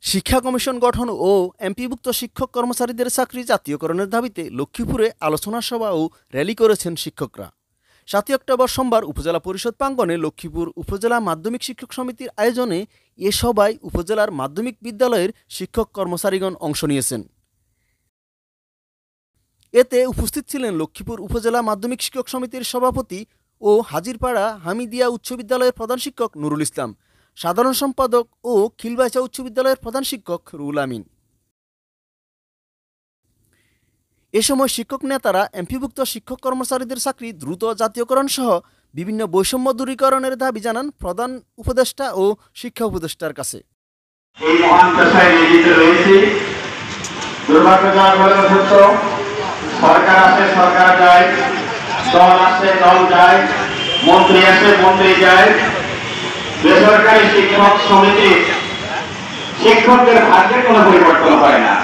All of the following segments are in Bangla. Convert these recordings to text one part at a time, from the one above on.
শিক্ষা কমিশন গঠন ও এমপিভুক্ত শিক্ষক কর্মচারীদের চাকরি জাতীয়করণের দাবিতে লক্ষ্মীপুরে আলোচনা সভা ও র্যালি করেছেন শিক্ষকরা। ৭ অক্টোবর সোমবার উপজেলা পরিষদ প্রাঙ্গণে লক্ষ্মীপুর উপজেলা মাধ্যমিক শিক্ষক সমিতির আয়োজনে এ সভায় উপজেলার মাধ্যমিক বিদ্যালয়ের শিক্ষক কর্মচারীগণ অংশ নিয়েছেন। এতে উপস্থিত ছিলেন লক্ষ্মীপুর উপজেলা মাধ্যমিক শিক্ষক সমিতির সভাপতি ও হাজিরপাড়া হামিদিয়া উচ্চ বিদ্যালয়ের প্রধান শিক্ষক নুরুল ইসলাম, সাধারণ সম্পাদক ও খিলবাইচা উচ্চ বিদ্যালয়ের প্রধান শিক্ষক রুহুল আমিন। এ সময় শিক্ষক নেতারা এমপিভুক্ত শিক্ষক কর্মচারীদের চাকরি দ্রুত জাতীয়করণ সহ বিভিন্ন বৈষম্য দূরীকরণের দাবি জানান প্রধান উপদেষ্টা ও শিক্ষা উপদেষ্টার কাছে। এই মহান পেশায় নিয়োজিত রয়েছি। দুর্ভাগ্যজনক হলেও সত্য, সরকার আসে সরকার যায়, দল আসে দল যায়, মন্ত্রী আসে মন্ত্রী যায়। বেসরকারি শিক্ষক সমিতি শিক্ষকদের ভাগ্যে কোনো পরিবর্তন হয় না।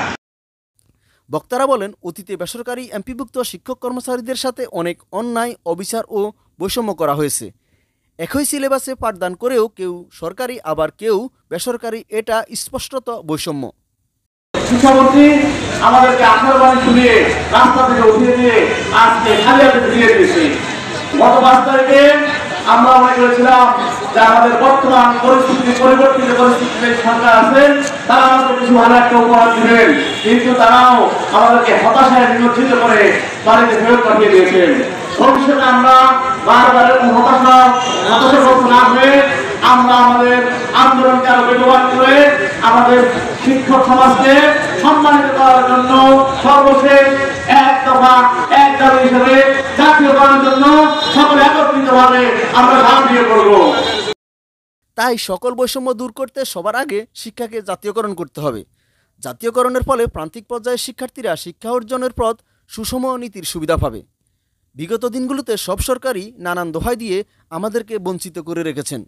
বক্তারা বলেন, অতীতে বেসরকারি এমপিভুক্ত শিক্ষক কর্মচারীদের সাথে অনেক অন্যায়, অবিচার ও বৈষম্য করা হয়েছে। একই সিলেবাসে পাঠদান করেও কেউ সরকারি আবার কেউ বেসরকারি, এটা স্পষ্টত বৈষম্য। শিক্ষামন্ত্রী আমাদেরকে আশার বাণী শুনিয়ে রাস্তা থেকে উঠিয়ে দিয়ে আজকে খালি হাতে ফিরিয়ে দিয়েছে। গত 5 তারিখে আমরা মনে করেছিলাম যে আমাদের বর্তমান পরিস্থিতি পরিবর্তিত পরিস্থিতিতে সরকার আছেন, তারা আমাদের কিছু ভালো একটা উপহার দিবেন, কিন্তু তারাও আমাদেরকে হতাশায় নিমজ্জিত করে বাড়িতে ফেরত পাঠিয়ে দিয়েছেন। ভবিষ্যতে আমরা বারবার হতাশাগ্রস্ত না হয়ে আমরা আমাদের আন্দোলনকে আরো বেগবান করে আমাদের শিক্ষক সমাজকে সম্মানিত করার জন্য সর্বশেষ এক দফা এক দাবি হিসেবে জাতীয়করণের জন্য সকলে একত্রিতভাবে আমরা ঝাঁপিয়ে পড়ব। তাই সকল বৈষম্য দূর করতে সবার আগে শিক্ষাকে জাতীয়করণ করতে হবে। জাতীয়করণের ফলে প্রান্তিক পর্যায়ের শিক্ষার্থীরা শিক্ষা অর্জনের পথ সুষম নীতির সুবিধা পাবে। বিগত দিনগুলোতে সব সরকারই নানান দোহাই দিয়ে আমাদেরকে বঞ্চিত করে রেখেছেন।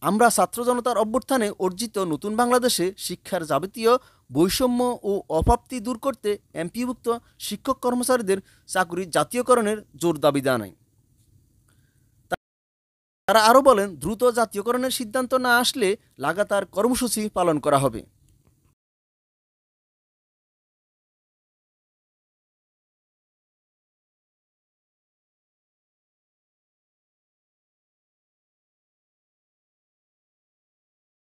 আমরা ছাত্র জনতার অভ্যুত্থানে অর্জিত নতুন বাংলাদেশে শিক্ষার যাবতীয় বৈষম্য ও অপ্রাপ্তি দূর করতে এমপিভুক্ত শিক্ষক কর্মচারীদের চাকরি জাতীয়করণের জোর দাবি জানাই। তারা আরও বলেন, দ্রুত জাতীয়করণের সিদ্ধান্ত না আসলে লাগাতার কর্মসূচি পালন করা হবে।